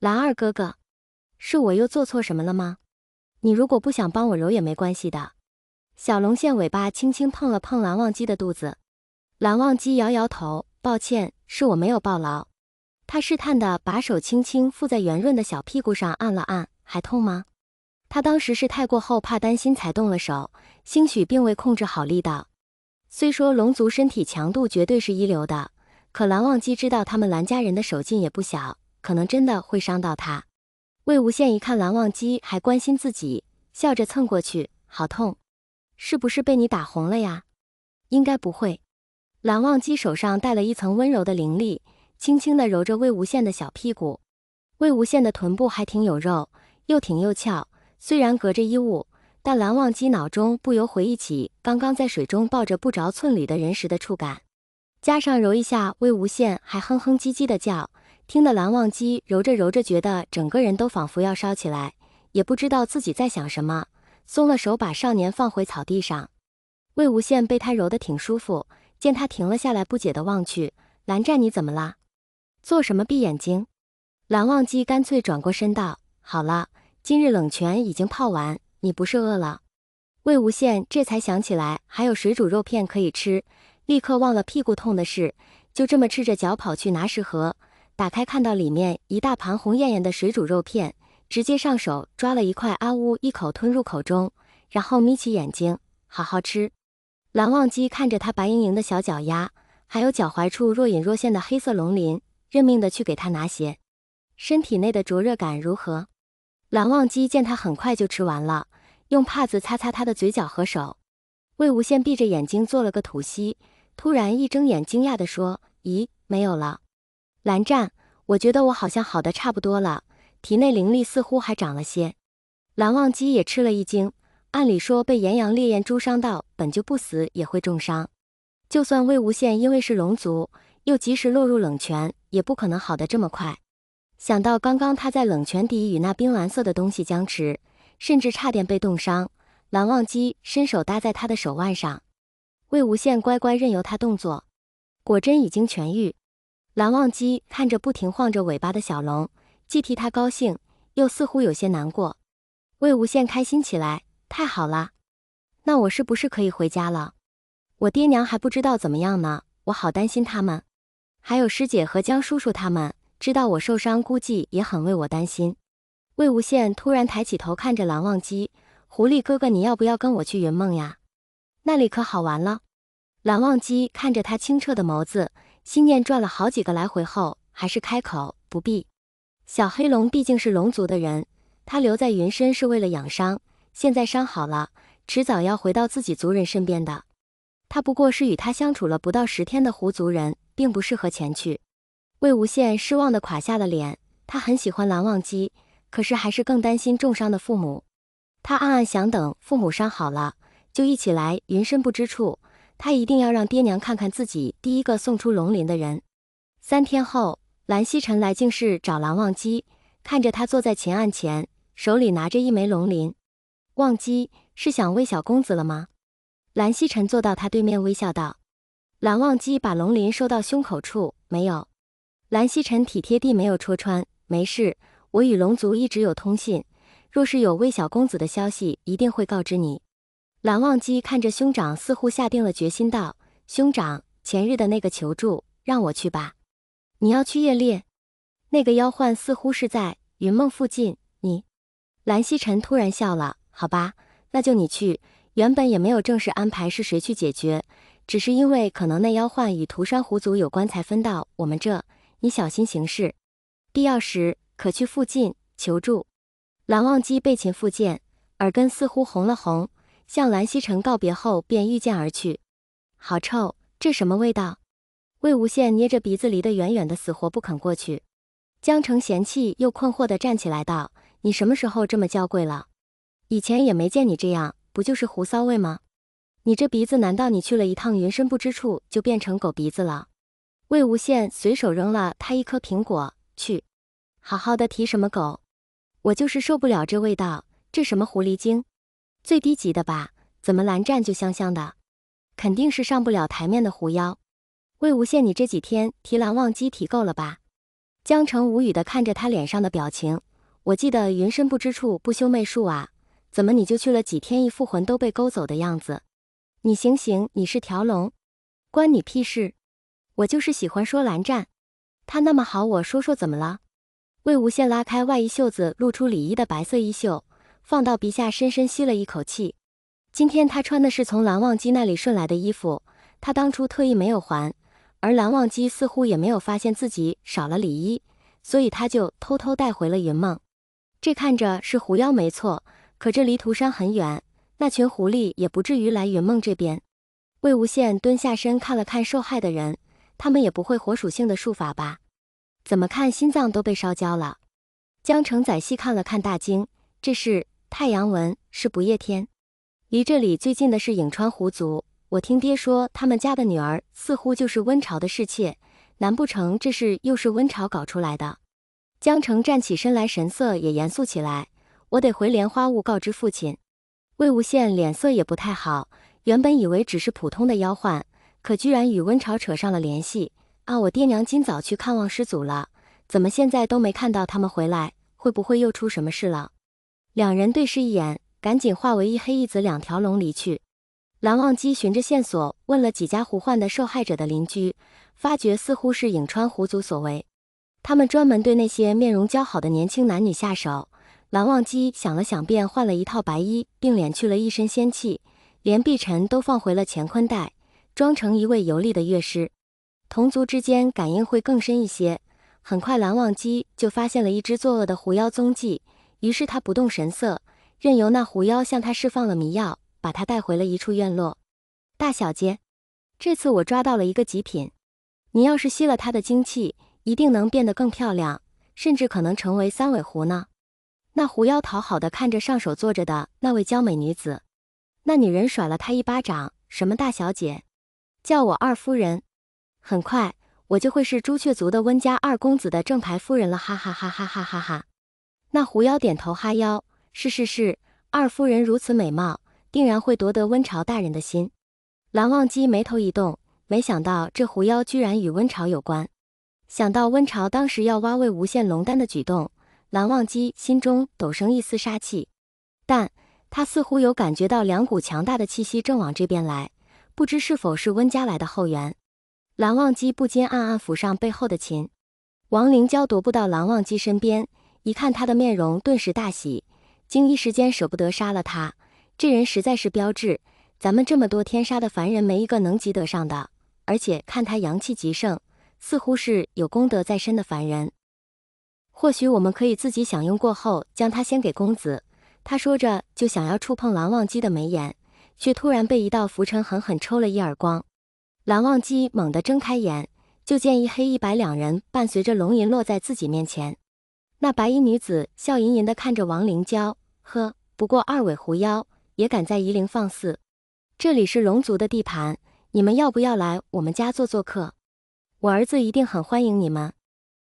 蓝二哥哥，是我又做错什么了吗？你如果不想帮我揉也没关系的。小龙线尾巴轻轻碰了碰蓝忘机的肚子，蓝忘机摇摇头，抱歉，是我没有抱牢。他试探地把手轻轻附在圆润的小屁股上按了按，还痛吗？他当时是太过后怕担心才动了手，兴许并未控制好力道。虽说龙族身体强度绝对是一流的，可蓝忘机知道他们蓝家人的手劲也不小，可能真的会伤到他。魏无羡一看蓝忘机还关心自己，笑着蹭过去，好痛，是不是被你打红了呀？应该不会。蓝忘机手上带了一层温柔的灵力，轻轻地揉着魏无羡的小屁股。魏无羡的臀部还挺有肉，又挺又翘，虽然隔着衣物，但蓝忘机脑中不由回忆起刚刚在水中抱着不着寸缕的人时的触感，加上揉一下魏无羡还哼哼唧唧的叫，听得蓝忘机揉着揉着觉得整个人都仿佛要烧起来，也不知道自己在想什么，松了手把少年放回草地上。魏无羡被他揉得挺舒服，见他停了下来，不解地望去，蓝湛你怎么啦？做什么闭眼睛？蓝忘机干脆转过身道，好了，今日冷泉已经泡完，你不是饿了？魏无羡这才想起来还有水煮肉片可以吃，立刻忘了屁股痛的事，就这么赤着脚跑去拿食盒，打开看到里面一大盘红艳艳的水煮肉片，直接上手抓了一块，啊呜一口吞入口中，然后眯起眼睛，好好吃。蓝忘机看着他白莹莹的小脚丫，还有脚踝处若隐若现的黑色龙鳞，认命的去给他拿鞋。身体内的灼热感如何？蓝忘机见他很快就吃完了，用帕子擦擦他的嘴角和手。魏无羡闭着眼睛做了个吐息，突然一睁眼惊讶地说，咦，没有了。蓝湛，我觉得我好像好的差不多了，体内灵力似乎还长了些。蓝忘机也吃了一惊，按理说被炎阳烈焰诛伤到本就不死也会重伤，就算魏无羡因为是龙族，又及时落入冷泉，也不可能好得这么快。想到刚刚他在冷泉底与那冰蓝色的东西僵持，甚至差点被冻伤，蓝忘机伸手搭在他的手腕上。魏无羡乖乖任由他动作，果真已经痊愈。蓝忘机看着不停晃着尾巴的小龙，既替他高兴，又似乎有些难过。魏无羡开心起来，太好了，那我是不是可以回家了？我爹娘还不知道怎么样呢，我好担心他们。还有师姐和江叔叔他们，知道我受伤，估计也很为我担心。魏无羡突然抬起头看着蓝忘机，狐狸哥哥，你要不要跟我去云梦呀？那里可好玩了。蓝忘机看着他清澈的眸子，心念转了好几个来回后，还是开口，不必。小黑龙毕竟是龙族的人，他留在云深是为了养伤，现在伤好了，迟早要回到自己族人身边的。他不过是与他相处了不到10天的狐族人，并不适合前去。魏无羡失望地垮下了脸，他很喜欢蓝忘机，可是还是更担心重伤的父母。他暗暗想，等父母伤好了，就一起来云深不知处，他一定要让爹娘看看自己第一个送出龙鳞的人。3天后，蓝曦臣来净室找蓝忘机，看着他坐在前案前，手里拿着一枚龙鳞。忘机，是想喂小公子了吗？蓝曦臣坐到他对面微笑道。蓝忘机把龙鳞收到胸口处，没有。蓝曦臣体贴地没有戳穿，没事，我与龙族一直有通信，若是有魏小公子的消息，一定会告知你。蓝忘机看着兄长，似乎下定了决心道，兄长，前日的那个求助，让我去吧。你要去夜猎？那个妖幻似乎是在云梦附近，你？蓝曦臣突然笑了，好吧，那就你去，原本也没有正式安排是谁去解决，只是因为可能那妖幻与涂山狐族有关才分到我们这，你小心行事，必要时可去附近求助。蓝忘机被擒复见，耳根似乎红了红，向蓝曦臣告别后便御剑而去。好臭，这什么味道？魏无羡捏着鼻子离得远远的，死活不肯过去。江澄嫌弃又困惑地站起来道，你什么时候这么娇贵了？以前也没见你这样，不就是狐骚味吗？你这鼻子难道你去了一趟云深不知处就变成狗鼻子了？魏无羡随手扔了他一颗苹果，去，好好的提什么狗？我就是受不了这味道，这什么狐狸精？最低级的吧，怎么蓝湛就香香的？肯定是上不了台面的狐妖。魏无羡，你这几天提蓝忘机提够了吧？江澄无语地看着他脸上的表情，我记得云深不知处不修媚术啊，怎么你就去了几天，一副魂都被勾走的样子？你醒醒，你是条龙，关你屁事！我就是喜欢说蓝湛，他那么好，我说说怎么了？魏无羡拉开外衣袖子，露出里衣的白色衣袖，放到鼻下，深深吸了一口气。今天他穿的是从蓝忘机那里顺来的衣服，他当初特意没有还，而蓝忘机似乎也没有发现自己少了里衣，所以他就偷偷带回了云梦。这看着是狐妖没错，可这离涂山很远，那群狐狸也不至于来云梦这边。魏无羡蹲下身看了看受害的人，他们也不会火属性的术法吧？怎么看心脏都被烧焦了。江澄仔细看了看大惊，这是太阳纹，是不夜天。离这里最近的是颍川狐族，我听爹说他们家的女儿似乎就是温巢的侍妾，难不成这事又是温巢搞出来的？江澄站起身来，神色也严肃起来，我得回莲花坞告知父亲。魏无羡脸色也不太好，原本以为只是普通的妖患，可居然与温巢扯上了联系。啊，我爹娘今早去看望师祖了，怎么现在都没看到他们回来？会不会又出什么事了？两人对视一眼，赶紧化为一黑一紫两条龙离去。蓝忘机循着线索问了几家狐患的受害者的邻居，发觉似乎是颍川狐族所为，他们专门对那些面容姣好的年轻男女下手。蓝忘机想了想，便换了一套白衣，并敛去了一身仙气，连碧尘都放回了乾坤袋，装成一位游历的乐师。同族之间感应会更深一些，很快蓝忘机就发现了一只作恶的狐妖踪迹，于是他不动神色，任由那狐妖向他释放了迷药，把他带回了一处院落。大小姐，这次我抓到了一个极品，你要是吸了他的精气，一定能变得更漂亮，甚至可能成为三尾狐呢。那狐妖讨好的看着上手坐着的那位娇美女子，那女人甩了他一巴掌，什么大小姐，叫我二夫人。很快我就会是朱雀族的温家二公子的正牌夫人了，哈哈哈哈哈哈哈。那狐妖点头哈腰，是，二夫人如此美貌，定然会夺得温巢大人的心。蓝忘机眉头一动，没想到这狐妖居然与温巢有关。想到温巢当时要挖魏无羡龙丹的举动，蓝忘机心中陡生一丝杀气，但他似乎有感觉到两股强大的气息正往这边来，不知是否是温家来的后援。蓝忘机不禁暗暗抚上背后的琴。王灵蛟踱步到蓝忘机身边，一看他的面容，顿时大喜，竟一时间舍不得杀了他。这人实在是标致，咱们这么多天杀的凡人没一个能及得上的，而且看他阳气极盛，似乎是有功德在身的凡人。或许我们可以自己享用过后，将他先给公子。他说着就想要触碰蓝忘机的眉眼，却突然被一道浮尘狠狠抽了一耳光。蓝忘机猛地睁开眼，就见一黑一白两人伴随着龙吟落在自己面前。那白衣女子笑吟吟地看着王灵蛟，呵，不过二尾狐妖也敢在夷陵放肆，这里是龙族的地盘，你们要不要来我们家做做客？我儿子一定很欢迎你们。